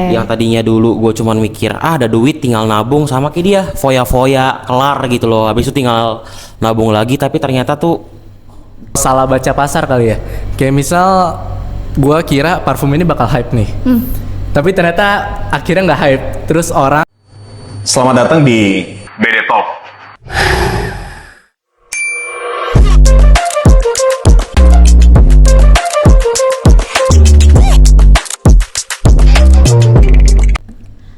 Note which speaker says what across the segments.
Speaker 1: Yang tadinya dulu gue cuman mikir ada duit tinggal nabung sama kayak dia foya-foya kelar gitu loh. Habis itu tinggal nabung lagi, tapi ternyata tuh
Speaker 2: Salah baca pasar kali ya. Kayak misal gua kira parfum ini bakal hype nih. Tapi ternyata akhirnya nggak hype. Terus orang
Speaker 3: Selamat datang di BD Talk.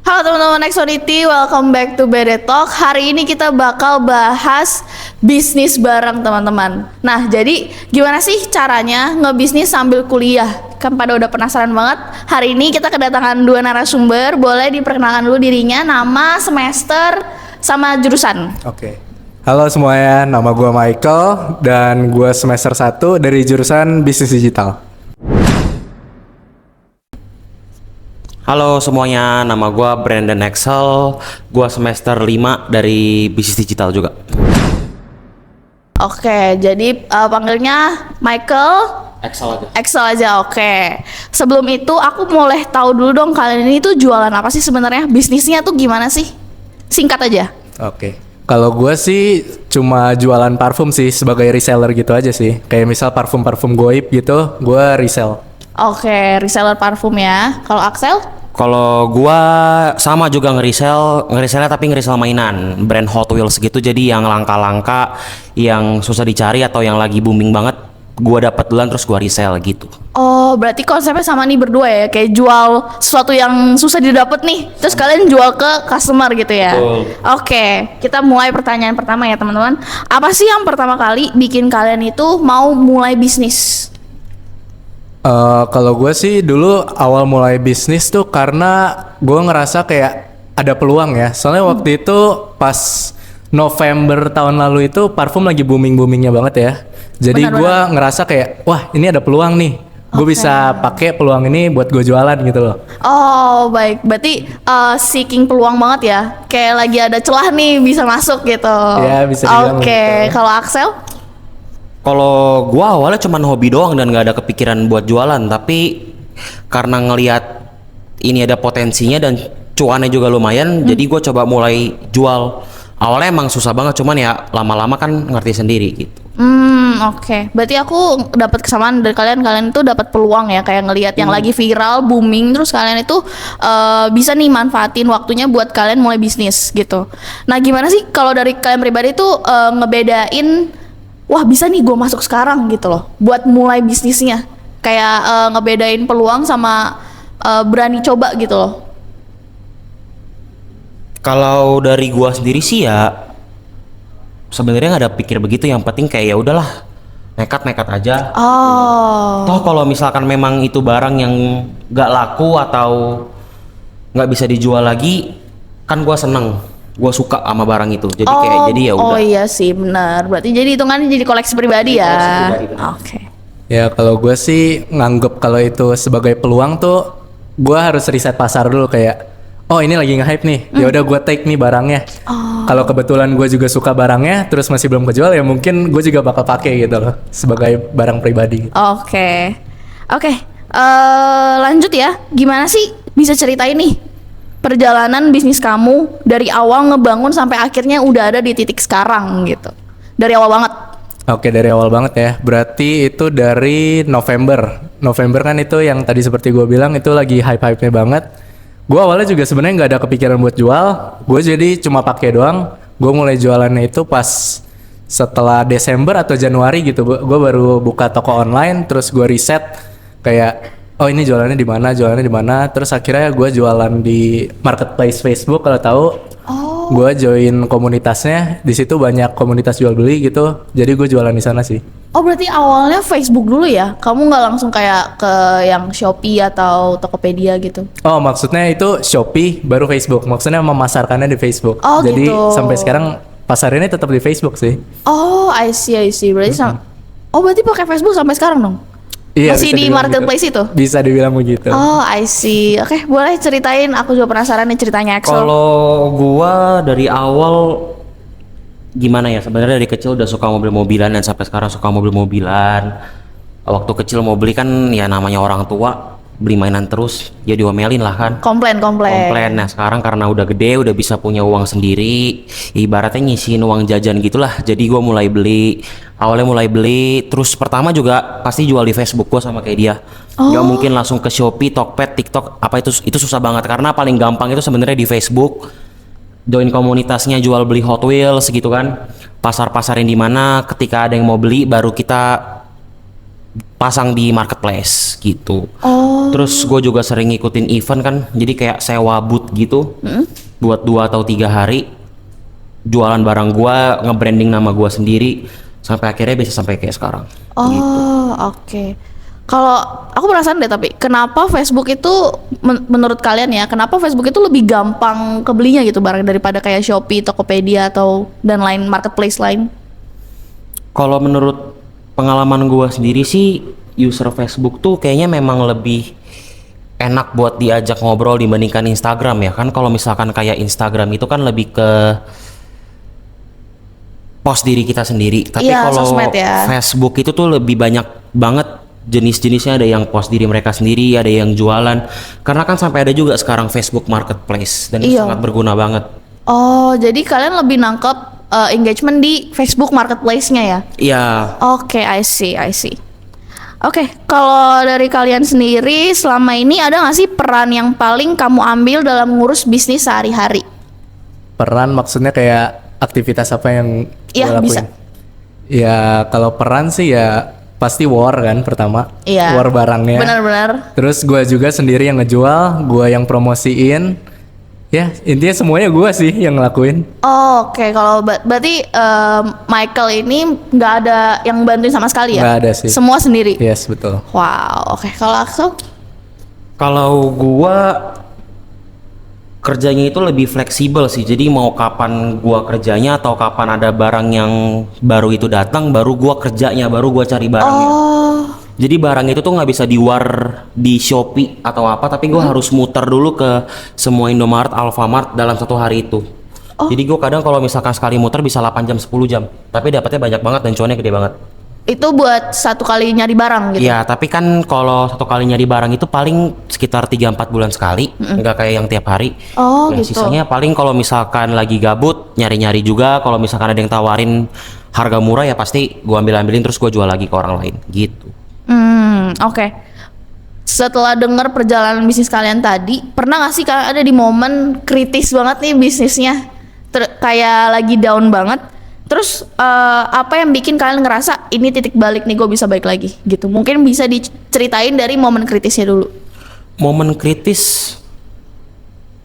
Speaker 4: Halo teman-teman Exonity, welcome back to BD Talk. Hari ini kita bakal bahas bisnis bareng teman-teman. Nah, jadi gimana sih caranya ngebisnis sambil kuliah? Kan pada udah penasaran banget. Hari ini kita kedatangan dua narasumber. Boleh diperkenalkan dulu dirinya, nama, semester, sama jurusan.
Speaker 2: Oke. Halo semuanya, nama gua Michael dan gua semester 1 dari jurusan Bisnis Digital.
Speaker 1: halo semuanya, nama gue Brandon Axel, gue semester 5 dari bisnis digital juga.
Speaker 4: Oke, jadi panggilnya Michael.
Speaker 1: Axel aja.
Speaker 4: Excel aja, oke. Sebelum itu aku boleh tahu dulu dong, kalian ini tuh jualan apa sih sebenarnya? Bisnisnya tuh gimana sih? Singkat aja.
Speaker 2: Oke. Kalau gua sih cuma jualan parfum sih sebagai reseller gitu aja sih. Kayak misal parfum-parfum goib gitu, gua resell.
Speaker 4: Oke, reseller parfum ya. Kalau Axel?
Speaker 1: Kalau gua sama juga ngeresellnya tapi ngeresell mainan, brand Hot Wheels gitu. Jadi yang langka-langka, yang susah dicari atau yang lagi booming banget, gua dapat duluan terus gua resell gitu.
Speaker 4: Oh, berarti konsepnya sama nih berdua ya, kayak jual sesuatu yang susah didapat nih, terus kalian jual ke customer gitu ya.
Speaker 1: Betul.
Speaker 4: Oke, kita mulai pertanyaan pertama ya teman-teman. Apa sih yang pertama kali bikin kalian itu mau mulai bisnis?
Speaker 2: Kalau gue sih dulu awal mulai bisnis tuh karena gue ngerasa kayak ada peluang ya. Soalnya waktu itu pas November tahun lalu itu parfum lagi booming-boomingnya banget ya. Jadi gue ngerasa kayak wah ini ada peluang nih. Gue bisa pakai peluang ini buat gue jualan gitu loh.
Speaker 4: Oh baik, berarti seeking peluang banget ya. Kayak lagi ada celah nih bisa masuk gitu.
Speaker 2: Ya, bisa dibilang
Speaker 4: Oke,
Speaker 2: gitu.
Speaker 4: kalau Axel?
Speaker 1: Kalau gua awalnya cuman hobi doang dan nggak ada kepikiran buat jualan, tapi karena ngelihat ini ada potensinya dan cuannya juga lumayan, jadi gua coba mulai jual. Awalnya emang susah banget, cuman ya lama-lama kan ngerti sendiri gitu.
Speaker 4: Oke. Berarti aku dapat kesamaan dari kalian. Kalian itu dapat peluang ya, kayak ngelihat yang lagi viral, booming, terus kalian itu bisa nih manfaatin waktunya buat kalian mulai bisnis gitu. Nah, gimana sih kalau dari kalian pribadi tuh ngebedain? Wah bisa nih gue masuk sekarang gitu loh buat mulai bisnisnya, kayak ngebedain peluang sama berani coba gitu loh.
Speaker 1: Kalau dari gua sendiri sih ya sebenarnya nggak ada pikir begitu, yang penting kayak ya udahlah nekat aja.
Speaker 4: Oh.
Speaker 1: Toh kalau misalkan memang itu barang yang nggak laku atau nggak bisa dijual lagi, kan gua seneng, gua suka sama barang itu, jadi kayak jadi ya udah.
Speaker 4: Oh iya sih benar, berarti jadi hitungannya jadi koleksi pribadi ya.
Speaker 1: Koleksi pribadi, benar.
Speaker 4: Oke.
Speaker 2: Ya kalau gue sih nganggep kalau itu sebagai peluang tuh gue harus riset pasar dulu kayak oh ini lagi nge-hype nih, ya udah gue take nih barangnya. Kalau kebetulan gue juga suka barangnya terus masih belum kejual ya mungkin gue juga bakal pakai gitu loh sebagai barang pribadi.
Speaker 4: Oke. Lanjut ya, gimana sih bisa ceritain nih perjalanan bisnis kamu dari awal ngebangun sampai akhirnya udah ada di titik sekarang gitu, dari awal banget.
Speaker 2: Oke, dari awal banget ya. Berarti itu dari November. November kan itu yang tadi seperti gue bilang itu lagi hype-hype-nya banget. Gue awalnya juga sebenarnya nggak ada kepikiran buat jual. Gue jadi cuma pakai doang. Gue mulai jualannya itu pas setelah Desember atau Januari gitu. Gue baru buka toko online, terus gue riset kayak oh ini jualannya di mana. Terus akhirnya gue jualan di marketplace Facebook kalau tahu. Gue join komunitasnya, di situ banyak komunitas jual beli gitu, jadi gue jualan di sana sih.
Speaker 4: Oh berarti awalnya Facebook dulu ya? Kamu nggak langsung kayak ke yang Shopee atau Tokopedia gitu?
Speaker 2: Oh maksudnya itu Shopee baru Facebook, maksudnya memasarkannya di Facebook.
Speaker 4: Oh,
Speaker 2: jadi
Speaker 4: gitu.
Speaker 2: sampai sekarang pasarnya tetap di Facebook sih.
Speaker 4: Oh I see. Berarti oh berarti pakai Facebook sampai sekarang dong?
Speaker 2: Iya,
Speaker 4: Masih
Speaker 2: bisa
Speaker 4: di
Speaker 2: dibilang
Speaker 4: marketplace
Speaker 2: gitu.
Speaker 4: itu?
Speaker 2: Bisa dibilang begitu.
Speaker 4: Oh I see. Oke, boleh ceritain, aku juga penasaran nih ceritanya Axel.
Speaker 1: Kalau gua dari awal gimana ya, sebenarnya dari kecil udah suka mobil-mobilan dan sampai sekarang suka mobil-mobilan. Waktu kecil mau beli kan ya namanya orang tua beli mainan terus, ya diomelin lah kan.
Speaker 4: Komplain.
Speaker 1: Komplain. Nah sekarang karena udah gede, udah bisa punya uang sendiri, ibaratnya ngisiin uang jajan gitulah. Jadi gue mulai beli, awalnya mulai beli, terus pertama juga pasti jual di Facebook gue sama kayak dia. Gak mungkin langsung ke Shopee, Tokped, TikTok, apa itu susah banget karena paling gampang itu sebenarnya di Facebook. Join komunitasnya jual beli Hot Wheels gitu kan. Pasar-pasarin di mana, ketika ada yang mau beli baru kita pasang di marketplace gitu. Terus gue juga sering ngikutin event kan, jadi kayak sewa booth gitu buat 2 atau 3 hari jualan barang gue, nge-branding nama gue sendiri sampai akhirnya bisa sampai kayak sekarang.
Speaker 4: Oke. Kalau aku penasaran deh, tapi kenapa Facebook itu menurut kalian ya, kenapa Facebook itu lebih gampang kebelinya gitu barang daripada kayak Shopee, Tokopedia atau dan lain marketplace lain?
Speaker 1: Kalau menurut pengalaman gue sendiri sih, user Facebook tuh kayaknya memang lebih enak buat diajak ngobrol dibandingkan Instagram ya kan. Kalau misalkan kayak Instagram itu kan lebih ke post diri kita sendiri, tapi
Speaker 4: Iya,
Speaker 1: kalau
Speaker 4: sosmed ya.
Speaker 1: Facebook itu tuh lebih banyak banget jenis-jenisnya. Ada yang post diri mereka sendiri, ada yang jualan, karena kan sampai ada juga sekarang Facebook Marketplace dan itu
Speaker 4: Iya.
Speaker 1: sangat berguna banget.
Speaker 4: Oh, jadi kalian lebih nangkep engagement di Facebook Marketplace-nya ya?
Speaker 1: Iya.
Speaker 4: Oke, I see. Oke, kalau dari kalian sendiri selama ini ada nggak sih peran yang paling kamu ambil dalam ngurus bisnis sehari-hari?
Speaker 2: Peran maksudnya kayak aktivitas apa yang
Speaker 4: Iya,
Speaker 2: gua lakuin?
Speaker 4: bisa.
Speaker 2: Ya kalau peran sih ya pasti war kan pertama.
Speaker 4: Iya.
Speaker 2: War barangnya.
Speaker 4: Benar-benar.
Speaker 2: Terus gue juga sendiri yang ngejual, gue yang promosiin. Ya intinya semuanya gue sih yang ngelakuin.
Speaker 4: Oke, kalau berarti Michael ini nggak ada yang bantuin sama sekali ya?
Speaker 2: Nggak ada sih.
Speaker 4: Semua sendiri.
Speaker 2: Yes betul.
Speaker 4: Wow, oke. Kalau Axel?
Speaker 1: Kalau gua kerjanya itu lebih fleksibel sih. Jadi mau kapan gua kerjanya atau kapan ada barang yang baru itu datang, baru gua kerjanya, baru gua cari barangnya.
Speaker 4: Oh,
Speaker 1: Jadi barang itu tuh nggak bisa di-war di Shopee atau apa, tapi gua harus muter dulu ke semua Indomaret, Alfamart dalam satu hari itu. Jadi gua kadang kalau misalkan sekali muter bisa 8 jam, 10 jam, tapi dapatnya banyak banget dan cuannya gede banget.
Speaker 4: itu buat satu kali nyari barang gitu?
Speaker 1: Iya, tapi kan kalau satu kali nyari barang itu paling sekitar 3-4 bulan sekali, nggak kayak yang tiap hari.
Speaker 4: Oh,
Speaker 1: Ya,
Speaker 4: gitu.
Speaker 1: sisanya paling kalau misalkan lagi gabut, nyari-nyari juga. Kalau misalkan ada yang tawarin harga murah ya pasti gua ambil-ambilin terus gua jual lagi ke orang lain, gitu.
Speaker 4: Oke. Setelah dengar perjalanan bisnis kalian tadi, pernah nggak sih kalian ada di momen kritis banget nih bisnisnya? Kayak lagi down banget. Terus apa yang bikin kalian ngerasa ini titik balik nih, gue bisa balik lagi gitu? Mungkin bisa diceritain dari momen kritisnya dulu.
Speaker 1: Momen kritis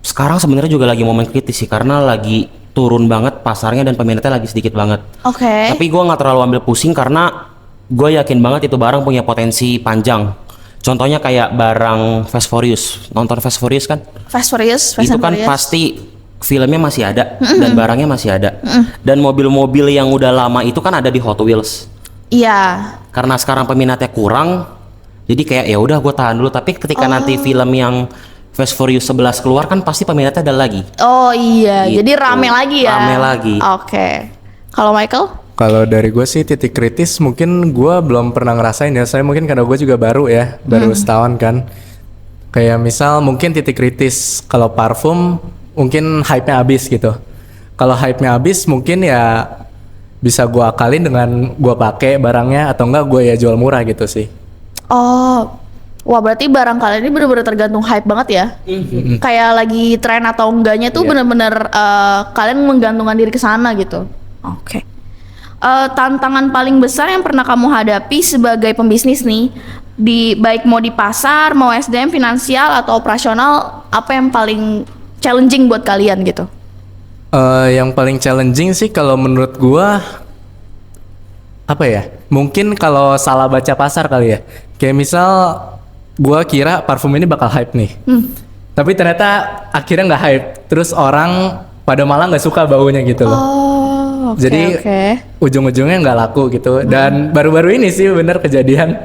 Speaker 1: sekarang sebenarnya juga lagi momen kritis sih, karena lagi turun banget pasarnya dan peminatnya lagi sedikit banget.
Speaker 4: Oke.
Speaker 1: Tapi gua nggak terlalu ambil pusing karena gue yakin banget itu barang punya potensi panjang. Contohnya kayak barang Fast Furious. Nonton Fast Furious kan?
Speaker 4: Fast Furious, Fast
Speaker 1: Itu
Speaker 4: and
Speaker 1: kan
Speaker 4: Furious.
Speaker 1: pasti filmnya masih ada dan barangnya masih ada. Dan mobil-mobil yang udah lama itu kan ada di Hot Wheels.
Speaker 4: Iya.
Speaker 1: Karena sekarang peminatnya kurang, jadi kayak ya udah gue tahan dulu. Tapi ketika nanti film yang Fast Furious 11 keluar kan pasti peminatnya ada lagi.
Speaker 4: Oh iya,
Speaker 1: Gitu.
Speaker 4: jadi rame lagi ya.
Speaker 1: Rame lagi.
Speaker 4: Oke. Kalau Michael?
Speaker 2: Kalau dari gue sih titik kritis mungkin gue belum pernah ngerasain ya. Saya mungkin karena gue juga baru ya, baru setahun kan. Kayak misal mungkin titik kritis kalau parfum mungkin hype-nya habis gitu. Kalau hype-nya habis mungkin ya bisa gue akalin dengan gue pakai barangnya atau enggak gue ya jual murah gitu sih.
Speaker 4: Oh, wah berarti barang kalian ini bener-bener tergantung hype banget ya. Kayak lagi tren atau enggaknya tuh
Speaker 2: Iya.
Speaker 4: bener-bener kalian menggantungkan diri ke sana gitu. Oke. Tantangan paling besar yang pernah kamu hadapi sebagai pembisnis nih, baik mau di pasar, mau SDM, finansial atau operasional, apa yang paling challenging buat kalian gitu?
Speaker 2: Yang paling challenging sih kalau menurut gua apa ya? Mungkin kalau salah baca pasar kali ya. Kayak misal gua kira parfum ini bakal hype nih. Tapi ternyata akhirnya nggak hype. Terus orang pada malah nggak suka baunya gitu loh.
Speaker 4: Oh, oke.
Speaker 2: Jadi ujung-ujungnya nggak laku gitu. Dan baru-baru ini sih bener kejadian.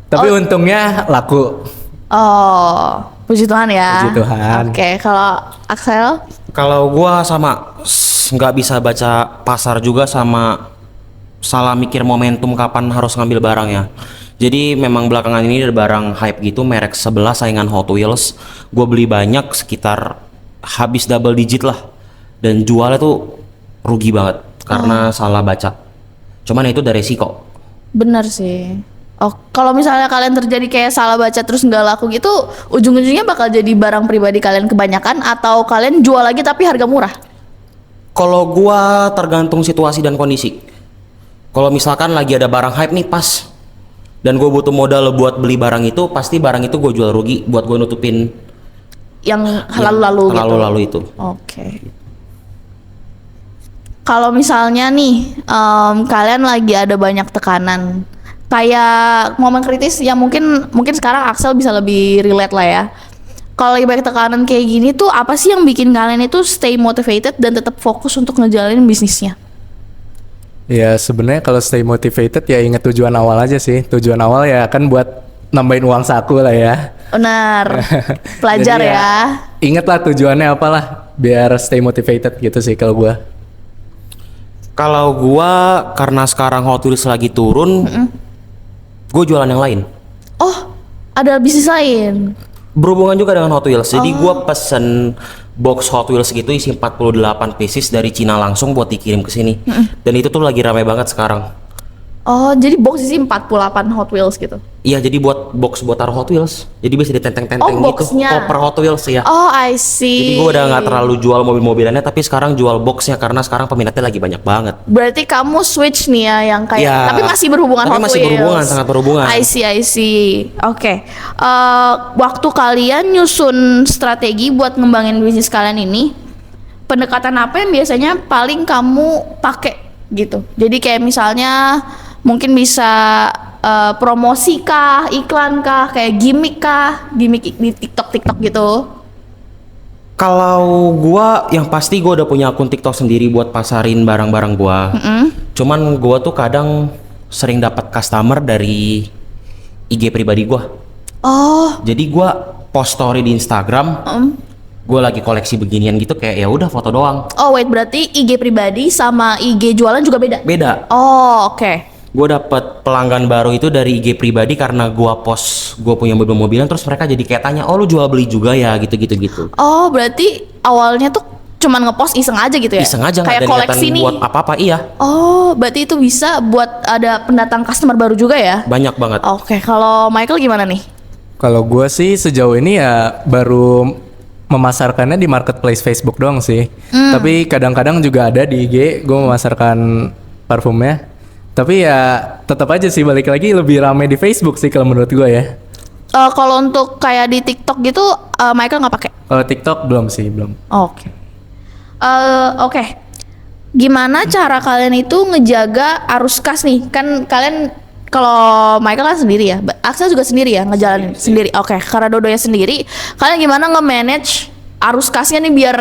Speaker 2: Tapi untungnya laku.
Speaker 4: Oh, puji Tuhan ya.
Speaker 2: Puji Tuhan.
Speaker 4: Oke, kalau Axel?
Speaker 1: Kalau gua sama nggak bisa baca pasar juga, sama salah mikir momentum kapan harus ngambil barangnya. Jadi memang belakangan ini ada barang hype gitu, merek sebelah saingan Hot Wheels. Gue beli banyak, sekitar habis double digit lah. Dan jualnya tuh rugi banget karena salah baca. Cuman itu udah resiko.
Speaker 4: Bener sih. Oh, kalau misalnya kalian terjadi kayak salah baca terus nggak laku gitu, ujung-ujungnya bakal jadi barang pribadi kalian kebanyakan atau kalian jual lagi tapi harga murah?
Speaker 1: Kalau gua tergantung situasi dan kondisi. Kalau misalkan lagi ada barang hype nih pas, dan gue butuh modal buat beli barang itu, pasti barang itu gue jual rugi buat gue nutupin
Speaker 4: Yang lalu-lalu gitu.
Speaker 1: lalu-lalu itu.
Speaker 4: Oke. Kalau misalnya nih kalian lagi ada banyak tekanan, kayak momen kritis yang mungkin sekarang Axel bisa lebih relate lah ya. Kalau lagi banyak tekanan kayak gini tuh apa sih yang bikin kalian itu stay motivated dan tetap fokus untuk ngejalanin bisnisnya?
Speaker 2: Ya sebenarnya kalau stay motivated ya ingat tujuan awal aja sih. Tujuan awal ya kan buat nambahin uang saku lah ya.
Speaker 4: Benar. Pelajar
Speaker 2: Jadi
Speaker 4: ya.
Speaker 2: Ingatlah tujuannya apalah biar stay motivated gitu sih kalau gua.
Speaker 1: Kalau gua karena sekarang Hot Wheels lagi turun, gue jualan yang lain.
Speaker 4: Oh, ada bisnis lain.
Speaker 1: Berhubungan juga dengan Hot Wheels. Jadi gua pesen box Hot Wheels gitu isi 48 pieces dari Cina langsung buat dikirim ke sini. Dan itu tuh lagi ramai banget sekarang.
Speaker 4: Oh, jadi box isi 48 Hot Wheels gitu.
Speaker 1: Iya, jadi buat box buat taruh Hot Wheels. Jadi bisa ditenteng-tenteng
Speaker 4: Oh,
Speaker 1: gitu.
Speaker 4: boxnya.
Speaker 1: Koper Hot Wheels ya.
Speaker 4: Oh, I see.
Speaker 1: Jadi gue udah nggak terlalu jual mobil-mobilannya, tapi sekarang jual boxnya karena sekarang peminatnya lagi banyak banget.
Speaker 4: Berarti kamu switch nih ya yang kayak
Speaker 1: Ya,
Speaker 4: tapi masih berhubungan
Speaker 1: tapi
Speaker 4: Hot
Speaker 1: masih
Speaker 4: Wheels.
Speaker 1: berhubungan, sangat berhubungan.
Speaker 4: I see. Oke. Waktu kalian nyusun strategi buat ngembangin bisnis kalian ini, pendekatan apa yang biasanya paling kamu pakai gitu? Jadi kayak misalnya mungkin bisa promosi kah, iklan kah, kayak gimmick kah, gimmick di TikTok gitu.
Speaker 1: Kalau gua yang pasti gua udah punya akun TikTok sendiri buat pasarin barang-barang gua. Cuman gua tuh kadang sering dapat customer dari IG pribadi gua.
Speaker 4: Oh,
Speaker 1: Jadi gua post story di Instagram. Gua lagi koleksi beginian gitu, kayak ya udah foto doang.
Speaker 4: oh wait, berarti IG pribadi sama IG jualan juga beda?
Speaker 1: Beda.
Speaker 4: Oh, oke.
Speaker 1: Gue dapet pelanggan baru itu dari IG pribadi karena gua post gue punya mobil-mobilan, terus mereka jadi kayak tanya, oh lu jual beli juga ya, gitu.
Speaker 4: Oh, berarti awalnya tuh cuman ngepost iseng aja gitu ya?
Speaker 1: Iseng aja, nggak
Speaker 4: kayak
Speaker 1: ada
Speaker 4: koleksi
Speaker 1: niatan
Speaker 4: nih.
Speaker 1: buat apa-apa. Iya,
Speaker 4: Oh, berarti itu bisa buat ada pendatang customer baru juga ya?
Speaker 1: banyak banget.
Speaker 4: Oke, kalau Michael gimana nih?
Speaker 2: Kalau gua sih sejauh ini ya baru memasarkannya di marketplace Facebook doang sih. Tapi kadang-kadang juga ada di IG gua memasarkan parfumnya. Tapi ya tetap aja sih balik lagi lebih rame di Facebook sih kalau menurut gua ya.
Speaker 4: Kalau untuk kayak di TikTok gitu, Michael nggak pakai?
Speaker 2: Kalau TikTok belum sih, belum.
Speaker 4: Oke. Oke. Gimana cara kalian itu ngejaga arus kas nih? Kan kalian kalau Michael kan sendiri ya, Axel juga sendiri ya ngejalanin sendiri. Oke, karena dodonya sendiri, kalian gimana nge-manage arus kasnya nih biar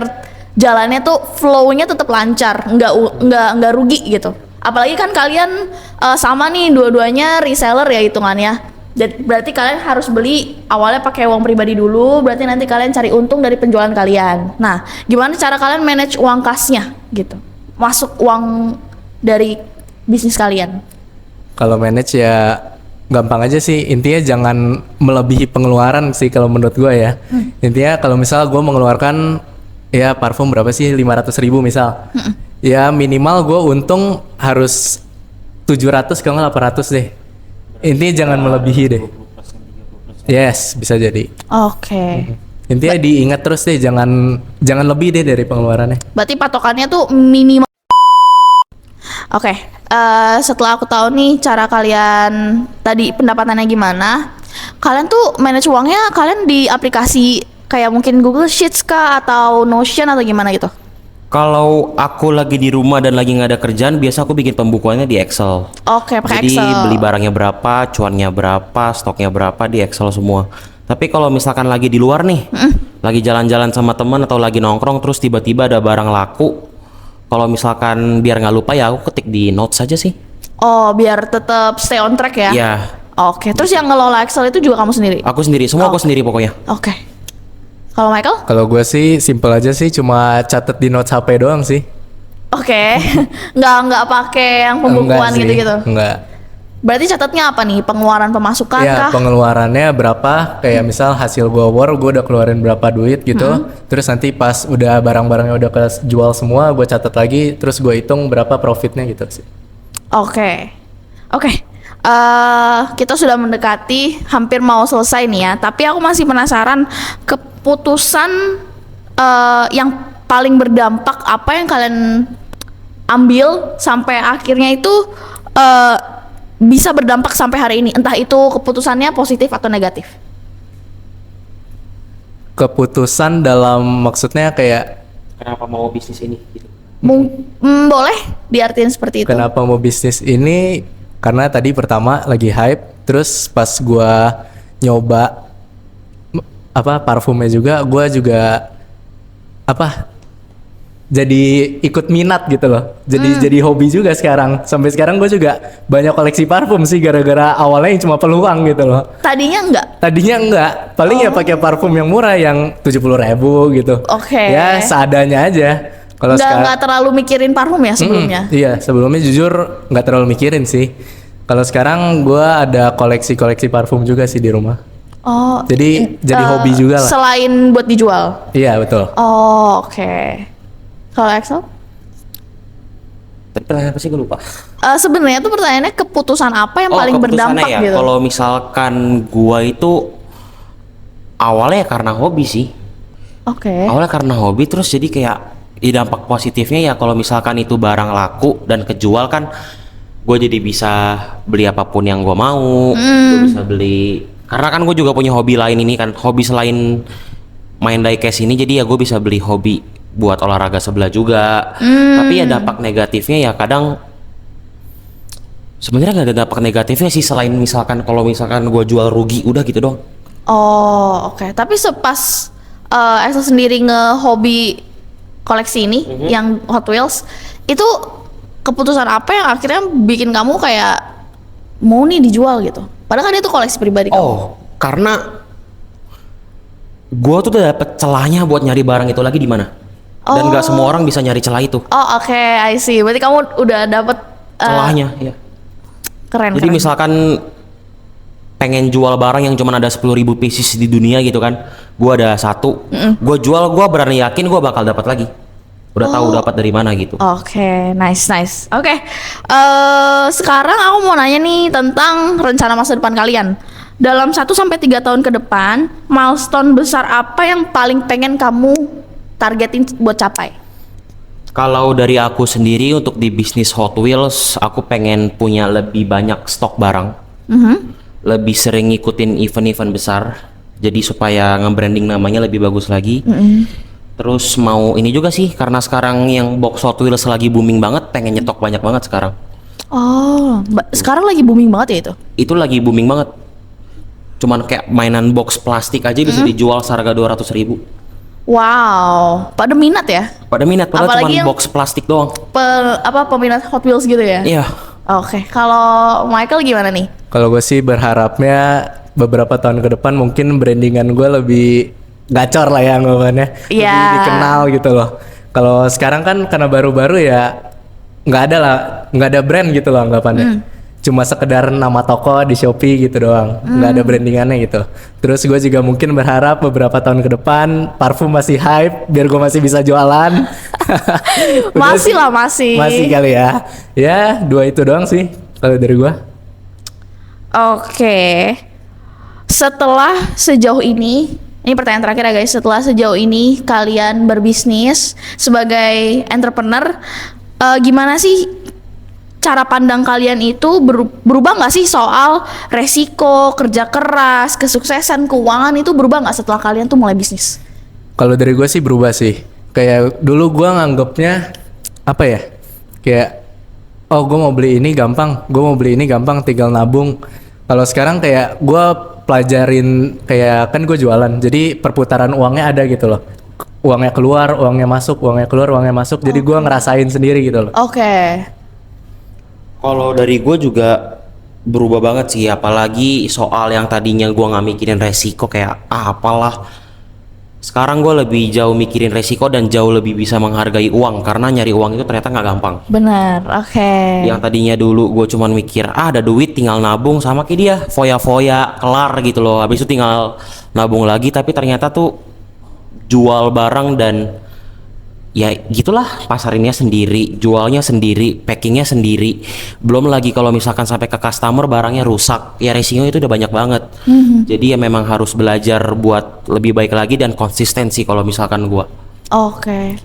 Speaker 4: jalannya tuh flow-nya tetap lancar, nggak rugi gitu. Apalagi kan kalian sama nih dua-duanya reseller ya hitungannya. Berarti kalian harus beli awalnya pakai uang pribadi dulu, berarti nanti kalian cari untung dari penjualan kalian. Nah, gimana cara kalian manage uang kasnya gitu? Masuk uang dari bisnis kalian.
Speaker 2: Kalau manage ya gampang aja sih, intinya jangan melebihi pengeluaran sih kalau menurut gua ya. Intinya kalau misal gua mengeluarkan ya parfum berapa sih, 500.000 misal. Ya minimal gue untung harus 700 kalau nggak 800 deh. Intinya jangan melebihi deh. Yes, bisa jadi.
Speaker 4: Oke.
Speaker 2: Intinya diingat terus deh, jangan lebih deh dari pengeluarannya.
Speaker 4: Berarti patokannya tuh minimal. Oke, setelah aku tahu nih cara kalian tadi pendapatannya gimana, kalian tuh manage uangnya kalian di aplikasi kayak mungkin Google Sheets kah atau Notion atau gimana gitu?
Speaker 1: Kalau aku lagi di rumah dan lagi nggak ada kerjaan, biasa aku bikin pembukuannya di Excel.
Speaker 4: Oke, pakai
Speaker 1: Jadi
Speaker 4: Excel.
Speaker 1: beli barangnya berapa, cuannya berapa, stoknya berapa di Excel semua. Tapi kalau misalkan lagi di luar nih, lagi jalan-jalan sama teman atau lagi nongkrong terus tiba-tiba ada barang laku, kalau misalkan biar nggak lupa ya aku ketik di notes aja sih.
Speaker 4: Oh, biar tetap stay on track ya?
Speaker 1: Iya,
Speaker 4: Oke, terus yang ngelola Excel itu juga kamu sendiri?
Speaker 1: aku sendiri, semua aku sendiri pokoknya.
Speaker 4: Oke. Kalau Michael?
Speaker 2: Kalau gue sih simple aja sih, cuma catet di notes HP doang sih.
Speaker 4: Oke. nggak pakai yang pembukuan
Speaker 2: Enggak sih,
Speaker 4: gitu-gitu.
Speaker 2: enggak.
Speaker 4: Berarti catatnya apa nih? Pengeluaran pemasukan
Speaker 2: Ya
Speaker 4: kah?
Speaker 2: pengeluarannya berapa, kayak misal hasil gua war gue udah keluarin berapa duit gitu, terus nanti pas udah barang-barangnya udah kejual semua gue catat lagi, terus gue hitung berapa profitnya gitu sih.
Speaker 4: Oke. Oke. Kita sudah mendekati hampir mau selesai nih ya, tapi aku masih penasaran keputusan yang paling berdampak apa yang kalian ambil sampai akhirnya itu bisa berdampak sampai hari ini, entah itu keputusannya positif atau negatif.
Speaker 2: Keputusan dalam maksudnya kayak
Speaker 1: Kenapa mau bisnis ini gitu.
Speaker 4: Boleh diartiin seperti itu.
Speaker 2: kenapa mau bisnis ini, karena tadi pertama lagi hype, terus pas gua nyoba parfumnya juga, gua juga jadi ikut minat gitu loh. Jadi hobi juga sekarang. Sampai sekarang gue juga banyak koleksi parfum sih, gara-gara awalnya yang cuma peluang gitu loh.
Speaker 4: Tadinya enggak.
Speaker 2: Tadinya enggak, paling ya pakai parfum yang murah yang 70.000 gitu.
Speaker 4: Oke.
Speaker 2: Ya seadanya aja. Kalau
Speaker 4: Nggak terlalu mikirin parfum ya sebelumnya.
Speaker 2: Iya, sebelumnya jujur nggak terlalu mikirin sih. Kalau sekarang gue ada koleksi parfum juga sih di rumah.
Speaker 4: Oh.
Speaker 2: Jadi hobi juga lah.
Speaker 4: Selain buat dijual.
Speaker 2: Iya betul.
Speaker 4: Oh, oke. Kalau Axel?
Speaker 1: Tapi pertanyaan apa sih, gue lupa.
Speaker 4: Sebenarnya tuh pertanyaannya keputusan apa yang paling
Speaker 1: Keputusannya
Speaker 4: berdampak
Speaker 1: ya.
Speaker 4: gitu.
Speaker 1: Kalau misalkan gua itu awalnya ya karena hobi sih.
Speaker 4: Oke.
Speaker 1: Awalnya karena hobi, terus jadi kayak dampak positifnya ya kalau misalkan itu barang laku dan kejual kan, gue jadi bisa beli apapun yang gue mau. Gue bisa beli, karena kan gue juga punya hobi lain ini kan, hobi selain main diecast ini, jadi ya gue bisa beli hobi buat olahraga sebelah juga. Tapi ya dampak negatifnya ya kadang sebenarnya nggak ada dampak negatifnya sih, selain misalkan kalau misalkan gue jual rugi udah gitu dong.
Speaker 4: Oh, oke. Tapi sepas Axel sendiri nge-hobi koleksi ini yang Hot Wheels, itu keputusan apa yang akhirnya bikin kamu kayak mau nih dijual gitu? Padahal kan itu koleksi pribadi kamu.
Speaker 1: Oh, karena gua tuh udah dapet celahnya buat nyari barang itu lagi di mana. Dan nggak semua orang bisa nyari celah itu.
Speaker 4: Oh, oke, I see. Berarti kamu udah dapet
Speaker 1: Celahnya, ya.
Speaker 4: keren.
Speaker 1: Jadi
Speaker 4: keren.
Speaker 1: misalkan pengen jual barang yang cuma ada 10.000 pieces di dunia gitu kan, gua ada satu, gua jual, gua berani yakin gua bakal dapat lagi. Udah tahu dapat dari mana gitu.
Speaker 4: Oke, nice. Oke, sekarang aku mau nanya nih tentang rencana masa depan kalian. Dalam 1 sampai 3 tahun ke depan, milestone besar apa yang paling pengen kamu targetin buat capai?
Speaker 1: Kalau dari aku sendiri untuk di bisnis Hot Wheels, aku pengen punya lebih banyak stok barang. Lebih sering ngikutin event-event besar. Jadi supaya nge-branding namanya lebih bagus lagi. Terus mau ini juga sih, karena sekarang yang box Hot Wheels lagi booming banget, pengen nyetok banyak banget sekarang.
Speaker 4: Oh, sekarang lagi booming banget ya itu?
Speaker 1: Itu lagi booming banget. Cuman kayak mainan box plastik aja bisa dijual seharga 200.000.
Speaker 4: Wow, pada minat ya?
Speaker 1: Pada minat, padahal
Speaker 4: Apalagi
Speaker 1: cuman
Speaker 4: yang-
Speaker 1: box plastik doang.
Speaker 4: Peminat Hot Wheels gitu ya?
Speaker 1: Iya.
Speaker 4: Oke, kalau Michael gimana nih?
Speaker 2: Kalau gue sih berharapnya beberapa tahun ke depan mungkin brandingan gue lebih gacor lah ya anggapannya,
Speaker 4: Iya.
Speaker 2: lebih dikenal gitu loh. Kalau sekarang kan karena baru-baru ya nggak ada brand gitu loh anggapannya. Cuma sekedar nama toko di Shopee gitu doang, nggak ada brandingannya gitu. Terus gue juga mungkin berharap beberapa tahun ke depan parfum masih hype biar gue masih bisa jualan. Udah
Speaker 4: Masih
Speaker 2: sih.
Speaker 4: lah, masih.
Speaker 2: Masih kali ya. Ya 2 itu doang sih kalau dari gue.
Speaker 4: Oke. Setelah sejauh ini pertanyaan terakhir ya guys. Setelah sejauh ini kalian berbisnis sebagai entrepreneur, gimana sih cara pandang kalian itu berubah nggak sih soal resiko, kerja keras, kesuksesan, keuangan itu berubah nggak setelah kalian tuh mulai bisnis?
Speaker 2: Kalau dari gue sih berubah sih. Kayak dulu gue nganggapnya apa ya? Kayak oh gue mau beli ini gampang, tinggal nabung. Kalau sekarang kayak gue pelajarin, kayak kan gue jualan, jadi perputaran uangnya ada gitu loh. Uangnya keluar, uangnya masuk, uangnya keluar, uangnya masuk. Jadi gue ngerasain sendiri gitu loh.
Speaker 4: Oke.
Speaker 1: Kalau dari gue juga berubah banget sih, apalagi soal yang tadinya gue nggak mikirin resiko kayak apalah Sekarang gue lebih jauh mikirin resiko dan jauh lebih bisa menghargai uang karena nyari uang itu ternyata nggak gampang.
Speaker 4: Benar, oke.
Speaker 1: Yang tadinya dulu gue cuman mikir ada duit tinggal nabung sama kayak dia foya-foya kelar gitu loh. Habis itu tinggal nabung lagi tapi ternyata tuh jual barang dan ya gitulah pasarinnya sendiri, jualnya sendiri, packingnya sendiri. Belum lagi kalau misalkan sampai ke customer barangnya rusak, ya resikonya itu udah banyak banget. Jadi ya memang harus belajar buat lebih baik lagi dan konsistensi kalau misalkan gua.
Speaker 4: Oke.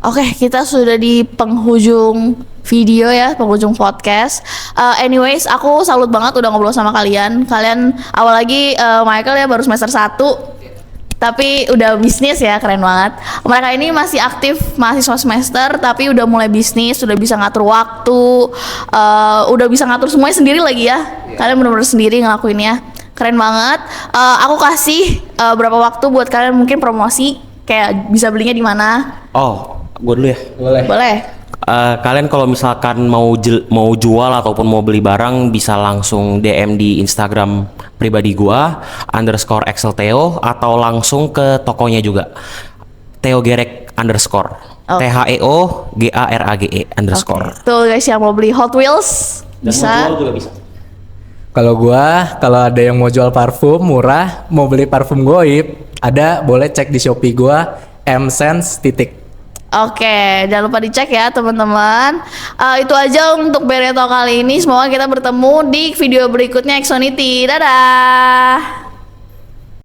Speaker 4: Oke, kita sudah di penghujung video ya, penghujung podcast. Anyways, aku salut banget udah ngobrol sama kalian. Kalian awal lagi Michael ya baru semester 1. Tapi udah bisnis ya, keren banget. Mereka ini masih aktif mahasiswa semester, tapi udah mulai bisnis, udah bisa ngatur waktu, udah bisa ngatur semuanya sendiri lagi ya. Kalian bener-bener sendiri ngelakuinnya, keren banget. Aku kasih berapa waktu buat kalian mungkin promosi, kayak bisa belinya di mana?
Speaker 1: Oh, gua dulu ya.
Speaker 4: Boleh.
Speaker 1: Kalian kalau misalkan mau jual ataupun mau beli barang bisa langsung DM di Instagram pribadi gua _excelteo atau langsung ke tokonya juga @theogerek_
Speaker 4: Oh.
Speaker 1: THEOGARAGE _
Speaker 4: Tuh guys yang mau beli Hot Wheels
Speaker 1: Dan
Speaker 4: bisa.
Speaker 1: mau jual juga bisa.
Speaker 2: Kalau ada yang mau jual parfum murah, mau beli parfum goib, ada boleh cek di Shopee gua msense.
Speaker 4: Oke, jangan lupa dicek ya teman-teman. Itu aja untuk Bereto kali ini. Semoga kita bertemu di video berikutnya Exonity. Dadah.